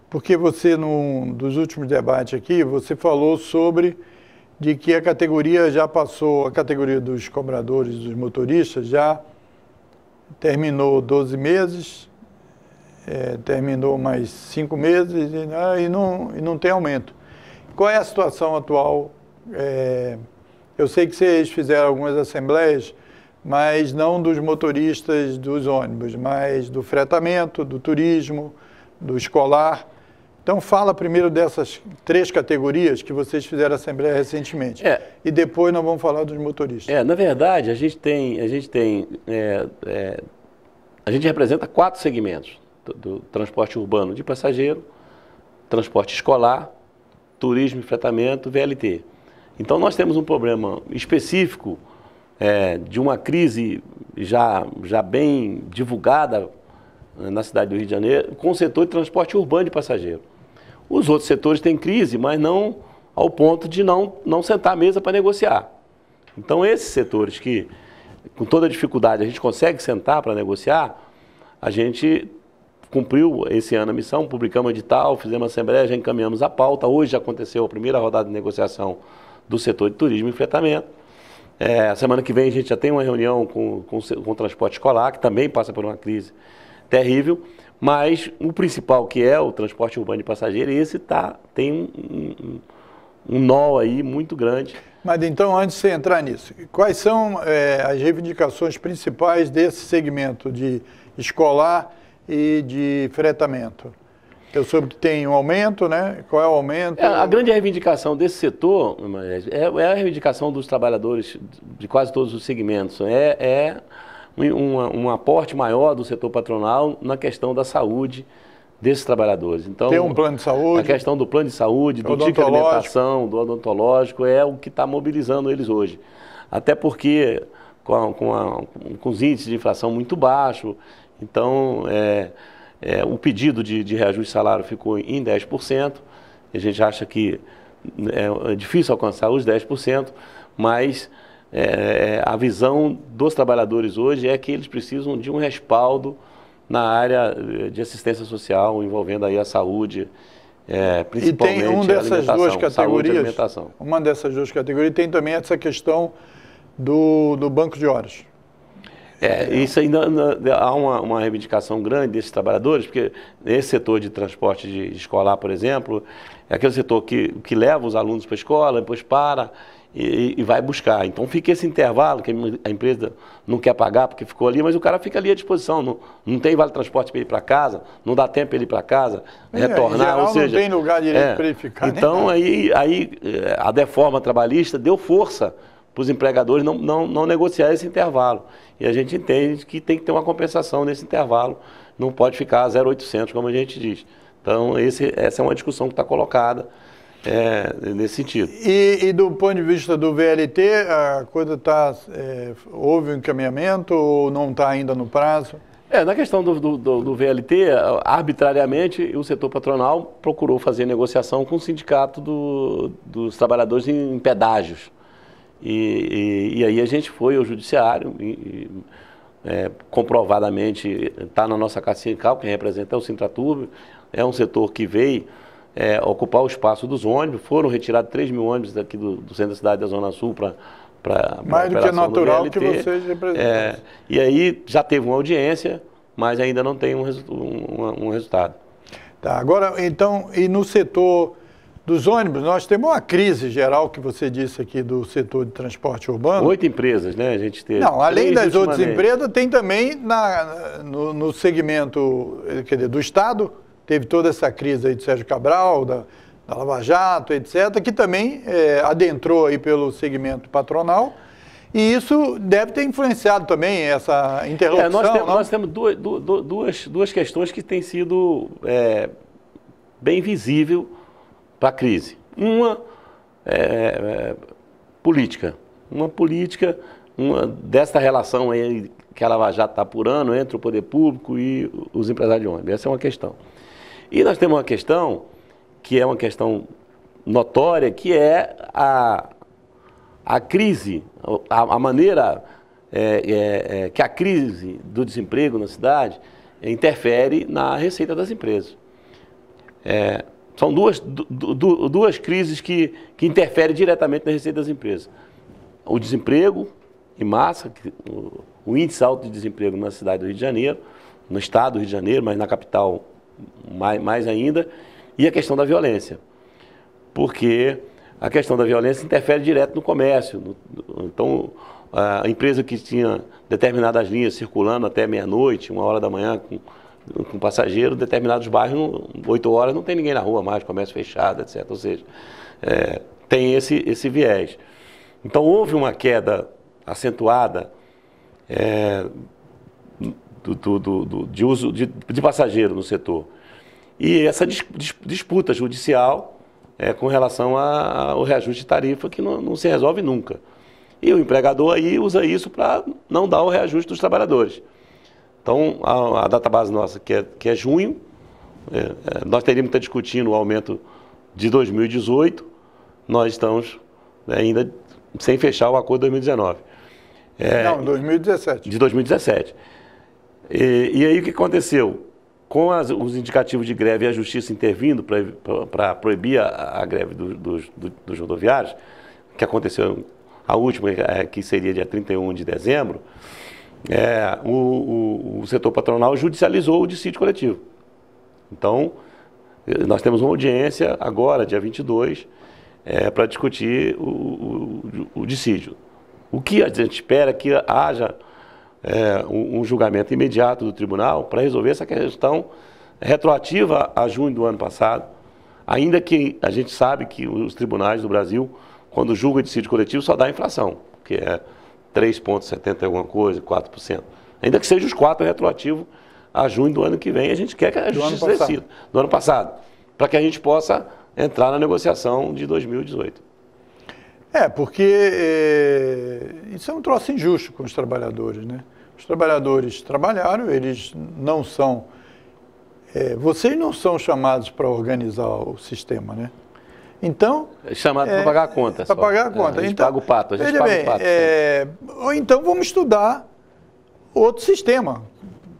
porque você, num dos últimos debates aqui, você falou sobre de que a categoria já passou, a categoria dos cobradores, dos motoristas, já terminou 12 meses, terminou mais 5 meses e não tem aumento. Qual é a situação atual? Eu sei que vocês fizeram algumas assembleias, mas não dos motoristas dos ônibus, mas do fretamento, do turismo, do escolar. Então fala primeiro dessas 3 categorias que vocês fizeram assembleia recentemente. E depois nós vamos falar dos motoristas. Na verdade, a gente representa 4 segmentos do transporte urbano de passageiro, transporte escolar, turismo e fretamento, VLT. Então nós temos um problema específico de uma crise já bem divulgada na cidade do Rio de Janeiro com o setor de transporte urbano de passageiro. Os outros setores têm crise, mas não ao ponto de não sentar à mesa para negociar. Então, esses setores que, com toda dificuldade, a gente consegue sentar para negociar, a gente cumpriu esse ano a missão, publicamos edital, fizemos assembleia, já encaminhamos a pauta. Hoje já aconteceu a primeira rodada de negociação do setor de turismo e fretamento. A semana que vem a gente já tem uma reunião com o transporte escolar, que também passa por uma crise terrível. Mas o principal, que é o transporte urbano de passageiro, esse tem um nó aí muito grande. Mas então, antes de você entrar nisso, quais são as reivindicações principais desse segmento de escolar e de fretamento? Eu soube que tem um aumento, né? Qual é o aumento? A grande reivindicação desse setor é a reivindicação dos trabalhadores de quase todos os segmentos. Um aporte maior do setor patronal na questão da saúde desses trabalhadores. Então, tem um plano de saúde? A questão do plano de saúde, do ticket de alimentação, do odontológico, é o que está mobilizando eles hoje. Até porque com os índices de inflação muito baixos, então o pedido de reajuste de salário ficou em 10%. A gente acha que é difícil alcançar os 10%, mas a visão dos trabalhadores hoje é que eles precisam de um respaldo na área de assistência social, envolvendo aí a saúde, principalmente e tem dessas duas categorias, uma dessas 2 categorias tem também essa questão do banco de horas. Isso ainda há uma reivindicação grande desses trabalhadores, porque esse setor de transporte de escolar, por exemplo, é aquele setor que leva os alunos para a escola, depois para e vai buscar. Então fica esse intervalo que a empresa não quer pagar porque ficou ali, mas o cara fica ali à disposição. Não tem vale transporte para ir para casa, não dá tempo para ele ir para casa, retornar. Em geral, ou seja, não tem lugar direito para ele ficar. Então aí a reforma trabalhista deu força para os empregadores não negociar esse intervalo. E a gente entende que tem que ter uma compensação nesse intervalo, não pode ficar 0,800, como a gente diz. Então, essa é uma discussão que está colocada nesse sentido. E do ponto de vista do VLT, a coisa está... houve um encaminhamento ou não está ainda no prazo? Na questão do VLT, arbitrariamente, o setor patronal procurou fazer negociação com o sindicato dos trabalhadores em pedágios. E aí a gente foi ao judiciário, comprovadamente está na nossa Caixa Sindical, quem representa é o Sintraturb, é um setor que veio ocupar o espaço dos ônibus, foram retirados 3 mil ônibus daqui do centro da cidade da Zona Sul para mais do que natural que vocês representam. E aí já teve uma audiência, mas ainda não tem um resultado. Tá, agora, então, e no setor dos ônibus, nós temos uma crise geral, que você disse aqui, do setor de transporte urbano. 8 empresas, né? A gente teve. Não, além das outras empresas, tem também no segmento, quer dizer, do Estado, teve toda essa crise aí de Sérgio Cabral, da Lava Jato, etc., que também adentrou aí pelo segmento patronal, e isso deve ter influenciado também essa interlocução. Nós temos duas questões que têm sido bem visíveis para a crise. Uma política. Uma política dessa relação aí que a Lava Jato está apurando entre o poder público e os empresários de ônibus. Essa é uma questão. E nós temos uma questão que é uma questão notória, que é a crise, a maneira que a crise do desemprego na cidade interfere na receita das empresas. São duas crises que interferem diretamente na receita das empresas. O desemprego em massa, o índice alto de desemprego na cidade do Rio de Janeiro, no estado do Rio de Janeiro, mas na capital mais ainda, e a questão da violência. Porque a questão da violência interfere direto no comércio. Então, a empresa que tinha determinadas linhas circulando até meia-noite, 1h da manhã, com passageiro, determinados bairros, 8 horas, não tem ninguém na rua mais, comércio fechado, etc. Ou seja, tem esse viés. Então, houve uma queda acentuada de uso de passageiro no setor. E essa disputa judicial com relação ao reajuste de tarifa, que não se resolve nunca. E o empregador aí usa isso para não dar o reajuste dos trabalhadores. Então, a database nossa, que é junho, nós teríamos que estar discutindo o aumento de 2018, nós estamos ainda sem fechar o acordo de 2019. Não, 2017. De 2017. E aí o que aconteceu? Com os indicativos de greve e a justiça intervindo para proibir a greve dos rodoviários, que aconteceu a última, que seria dia 31 de dezembro, o setor patronal judicializou o dissídio coletivo. Então, nós temos uma audiência agora, dia 22, para discutir o dissídio. O que a gente espera é que haja um julgamento imediato do tribunal para resolver essa questão retroativa a junho do ano passado, ainda que a gente sabe que os tribunais do Brasil, quando julgam dissídio coletivo, só dá inflação, que é 3,70 alguma coisa, 4%. Ainda que seja os 4% retroativo a junho do ano que vem, a gente quer que a justiça decida, do ano passado, para que a gente possa entrar na negociação de 2018. Porque isso é um troço injusto com os trabalhadores, né? Os trabalhadores trabalharam, eles não são... vocês não são chamados para organizar o sistema, né? Então... É chamado para pagar a conta. Para pagar a conta. A gente paga o pato, a gente paga o pato. Ou então vamos estudar outro sistema.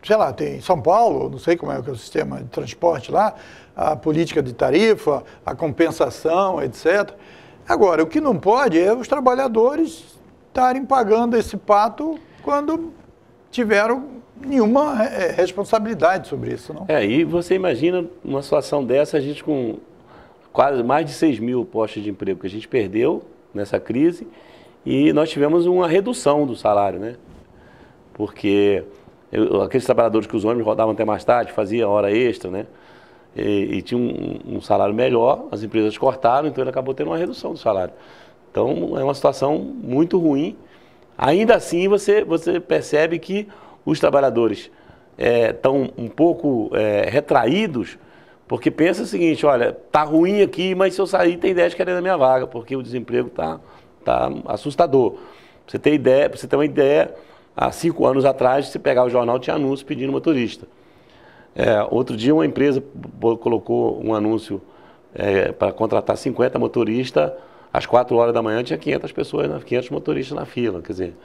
Sei lá, tem São Paulo, não sei como é que é o sistema de transporte lá, a política de tarifa, a compensação, etc. Agora, o que não pode é os trabalhadores estarem pagando esse pato quando tiveram nenhuma responsabilidade sobre isso, não? E você imagina uma situação dessa, a gente com quase mais de 6 mil postos de emprego que a gente perdeu nessa crise, e nós tivemos uma redução do salário, né? Porque aqueles trabalhadores que os ônibus rodavam até mais tarde, faziam hora extra, né? E tinha um salário melhor, as empresas cortaram, então ele acabou tendo uma redução do salário. Então é uma situação muito ruim. Ainda assim você percebe que os trabalhadores estão um pouco retraídos, porque pensa o seguinte: olha, tá ruim aqui, mas se eu sair tem 10 querendo a minha vaga, porque o desemprego tá assustador. Pra você ter uma ideia, há 5 anos atrás, se pegar o jornal, tinha anúncio pedindo motorista. Outro dia uma empresa colocou um anúncio para contratar 50 motoristas, às 4 horas da manhã tinha 500 pessoas, 500 motoristas na fila. Quer dizer,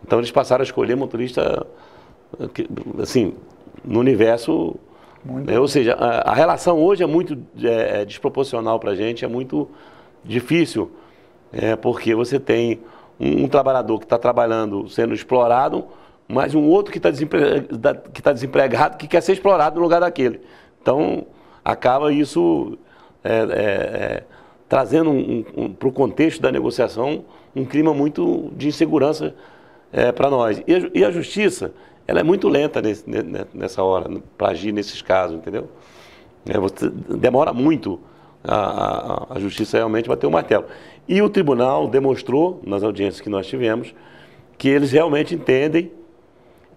Então eles passaram a escolher motorista, assim, no universo... ou seja, a relação hoje é muito desproporcional para a gente, é muito difícil, porque você tem um trabalhador que está trabalhando, sendo explorado, mas um outro que está desempregado, que quer ser explorado no lugar daquele. Então, acaba isso trazendo para o contexto da negociação um clima muito de insegurança para nós. E a justiça, ela é muito lenta nessa hora, para agir nesses casos, entendeu? Demora muito a justiça realmente bater o martelo. E o tribunal demonstrou, nas audiências que nós tivemos, que eles realmente entendem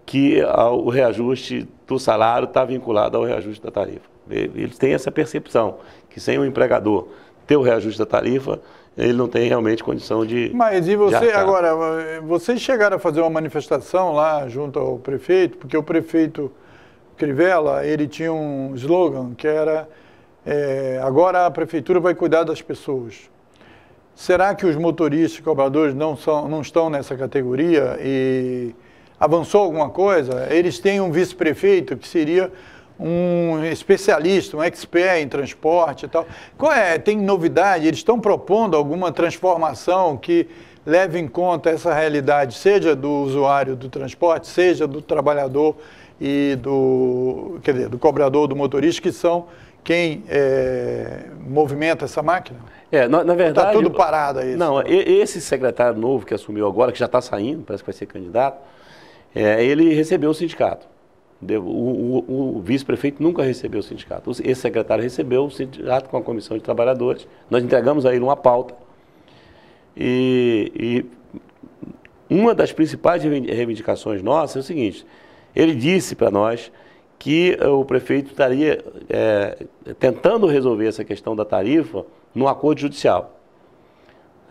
que o reajuste do salário está vinculado ao reajuste da tarifa. Eles têm essa percepção, que sem o empregador ter o reajuste da tarifa, ele não tem realmente condição de... Mas e você, agora, vocês chegaram a fazer uma manifestação lá junto ao prefeito, porque o prefeito Crivella, ele tinha um slogan que era agora a prefeitura vai cuidar das pessoas. Será que os motoristas e cobradores não estão nessa categoria e avançou alguma coisa? Eles têm um vice-prefeito que seria um especialista, um expert em transporte e tal. Tem novidade? Eles estão propondo alguma transformação que leve em conta essa realidade, seja do usuário do transporte, seja do trabalhador e do cobrador, do motorista, que são quem movimenta essa máquina? Na verdade... Está tudo parado aí. Não, esse secretário novo que assumiu agora, que já está saindo, parece que vai ser candidato, ele recebeu o sindicato. O vice-prefeito nunca recebeu o sindicato. Esse secretário recebeu o sindicato com a comissão de trabalhadores. Nós entregamos a ele uma pauta. E uma das principais reivindicações nossas é o seguinte: ele disse para nós que o prefeito estaria tentando resolver essa questão da tarifa no acordo judicial.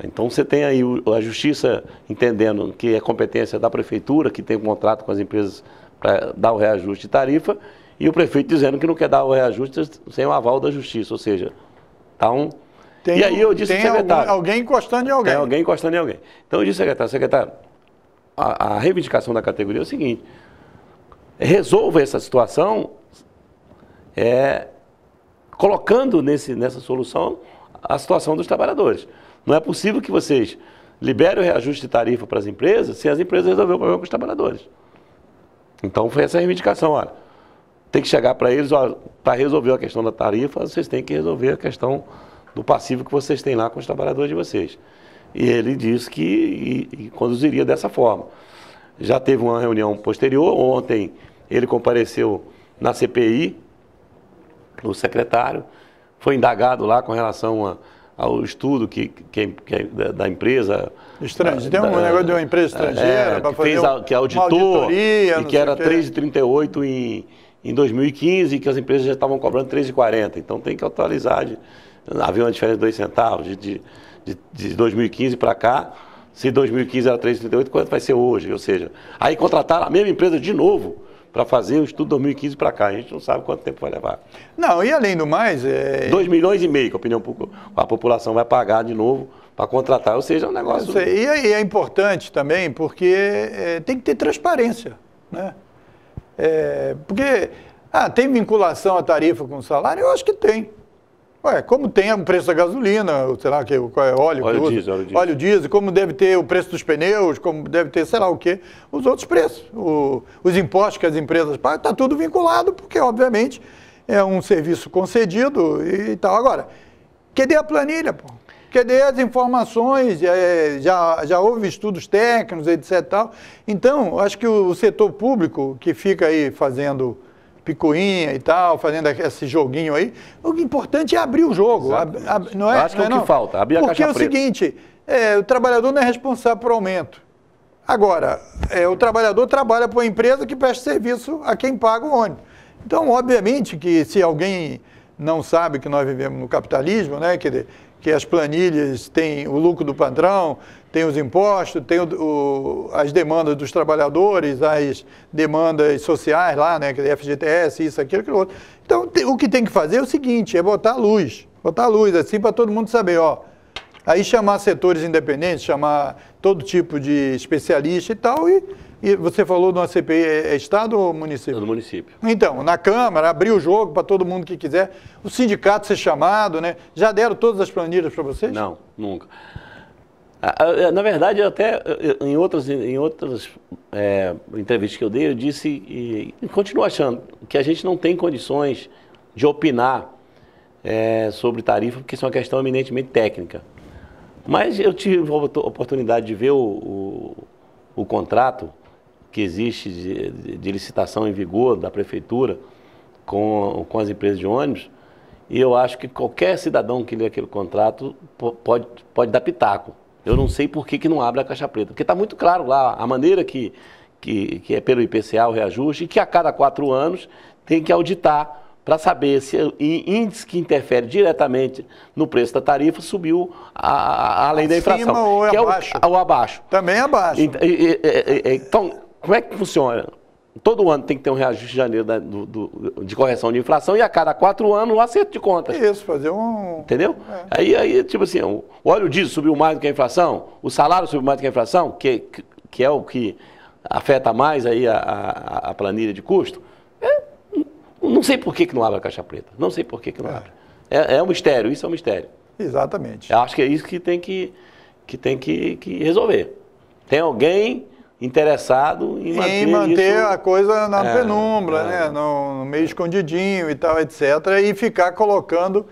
Então você tem aí a justiça entendendo que é competência da prefeitura, que tem um contrato com as empresas para dar o reajuste de tarifa, e o prefeito dizendo que não quer dar o reajuste sem o aval da justiça, ou seja, tá e aí eu disse ao secretário... alguém encostando em alguém. Tem alguém encostando em alguém. Então eu disse ao secretário, a reivindicação da categoria é o seguinte: resolva essa situação colocando nessa solução a situação dos trabalhadores. Não é possível que vocês liberem o reajuste de tarifa para as empresas se as empresas resolverem o problema com os trabalhadores. Então foi essa a reivindicação, olha, tem que chegar para eles, para resolver a questão da tarifa, vocês têm que resolver a questão do passivo que vocês têm lá com os trabalhadores de vocês. E ele disse que conduziria dessa forma. Já teve uma reunião posterior, ontem ele compareceu na CPI, o secretário, foi indagado lá com relação ao estudo da empresa... Estrangeira. Tem um negócio de uma empresa estrangeira para fazer que é auditor, e que era 3,38 em 2015, e que as empresas já estavam cobrando 3,40. Então tem que atualizar. Havia uma diferença de 2 centavos de 2015 para cá. Se 2015 era 3,38, quanto vai ser hoje? Ou seja, aí contrataram a mesma empresa de novo para fazer o estudo 2015 para cá. A gente não sabe quanto tempo vai levar. Não, e além do mais... 2,5 milhões que a população vai pagar de novo para contratar, ou seja, é um negócio... E aí é importante também, porque tem que ter transparência, né? Porque, tem vinculação à tarifa com o salário? Eu acho que tem. Como tem o preço da gasolina, sei lá, qual é óleo diesel, como deve ter o preço dos pneus, como deve ter, sei lá o quê, os outros preços. Os impostos que as empresas pagam, está tudo vinculado, porque, obviamente, é um serviço concedido e tal. Agora, cadê a planilha, pô? Cadê as informações? Já houve estudos técnicos, etc. Tal. Então, acho que o setor público, que fica aí fazendo picuinha e tal, fazendo esse joguinho aí, o importante é abrir o jogo. Não é? Eu acho que é o que falta, abrir a caixa preta. Porque é o seguinte, o trabalhador não é responsável por aumento. Agora, o trabalhador trabalha para uma empresa que presta serviço a quem paga o ônibus. Então, obviamente que se alguém não sabe que nós vivemos no capitalismo, né, que as planilhas têm o lucro do patrão, tem os impostos, tem as demandas dos trabalhadores, as demandas sociais lá, né, que é FGTS, isso, aquilo, outro. Então, o que tem que fazer é o seguinte, botar a luz assim para todo mundo saber, Aí chamar setores independentes, chamar todo tipo de especialista e tal, e você falou de uma CPI, é Estado ou município? É do município. Então, na Câmara, abrir o jogo para todo mundo que quiser, o sindicato ser chamado, né? Já deram todas as planilhas para vocês? Não, nunca. Na verdade, até em outras entrevistas que eu dei, eu disse e continuo achando que a gente não tem condições de opinar sobre tarifa, porque isso é uma questão eminentemente técnica. Mas eu tive a oportunidade de ver o contrato que existe de licitação em vigor da Prefeitura com as empresas de ônibus, e eu acho que qualquer cidadão que lê aquele contrato pode dar pitaco. Eu não sei por que não abre a caixa preta, porque está muito claro lá a maneira que é pelo IPCA o reajuste, e que a cada 4 anos tem que auditar para saber se o índice que interfere diretamente no preço da tarifa subiu além da inflação. Ou que abaixo. É o abaixo. Também é abaixo. Então, como é que funciona? Todo ano tem que ter um reajuste de janeiro de correção de inflação, e a cada 4 anos um acerto de contas. Isso, fazer um... Entendeu? Aí, tipo assim, o óleo diesel subiu mais do que a inflação, o salário subiu mais do que a inflação, que é o que afeta mais aí a planilha de custo. Não sei por que não abre a caixa preta. Não sei por que não abre. É um mistério, isso é um mistério. Exatamente. Eu acho que é isso que tem que resolver. Tem alguém interessado em manter isso... a coisa na penumbra, né? No meio escondidinho e tal, etc. E ficar colocando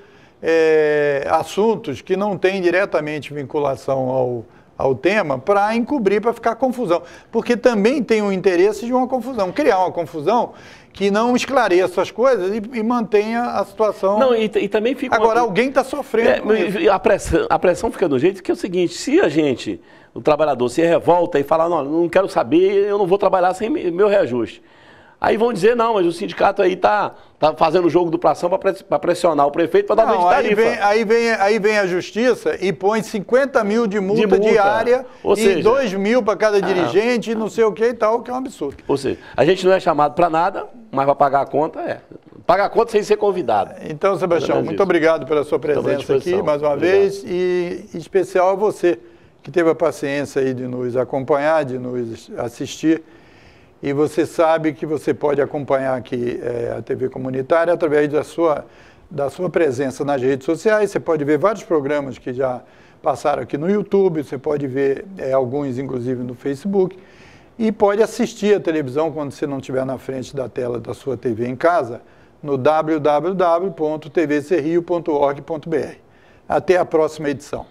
assuntos que não têm diretamente vinculação ao tema para encobrir, para ficar confusão. Porque também tem o interesse de uma confusão, criar uma confusão que não esclareça as coisas e mantenha a situação... Não, e também fica... Agora, alguém está sofrendo com isso. A pressão fica do jeito que é o seguinte: se o trabalhador se revolta e fala, não quero saber, eu não vou trabalhar sem meu reajuste. Aí vão dizer, não, mas o sindicato aí está fazendo o jogo do pração para pressionar o prefeito para dar aumento de tarifa. Aí vem a justiça e põe 50 mil de multa diária, ou seja, 2 mil para cada dirigente, não sei o que e tal, que é um absurdo. Ou seja, a gente não é chamado para nada, mas para pagar a conta pagar a conta sem ser convidado. Então, Sebastião, muito obrigado pela sua presença aqui mais uma vez, e em especial a você que teve a paciência aí de nos acompanhar, de nos assistir. E você sabe que você pode acompanhar aqui a TV Comunitária através da sua presença nas redes sociais. Você pode ver vários programas que já passaram aqui no YouTube, você pode ver alguns, inclusive, no Facebook. E pode assistir a televisão quando você não estiver na frente da tela da sua TV em casa, no www.tvcerrio.org.br. Até a próxima edição.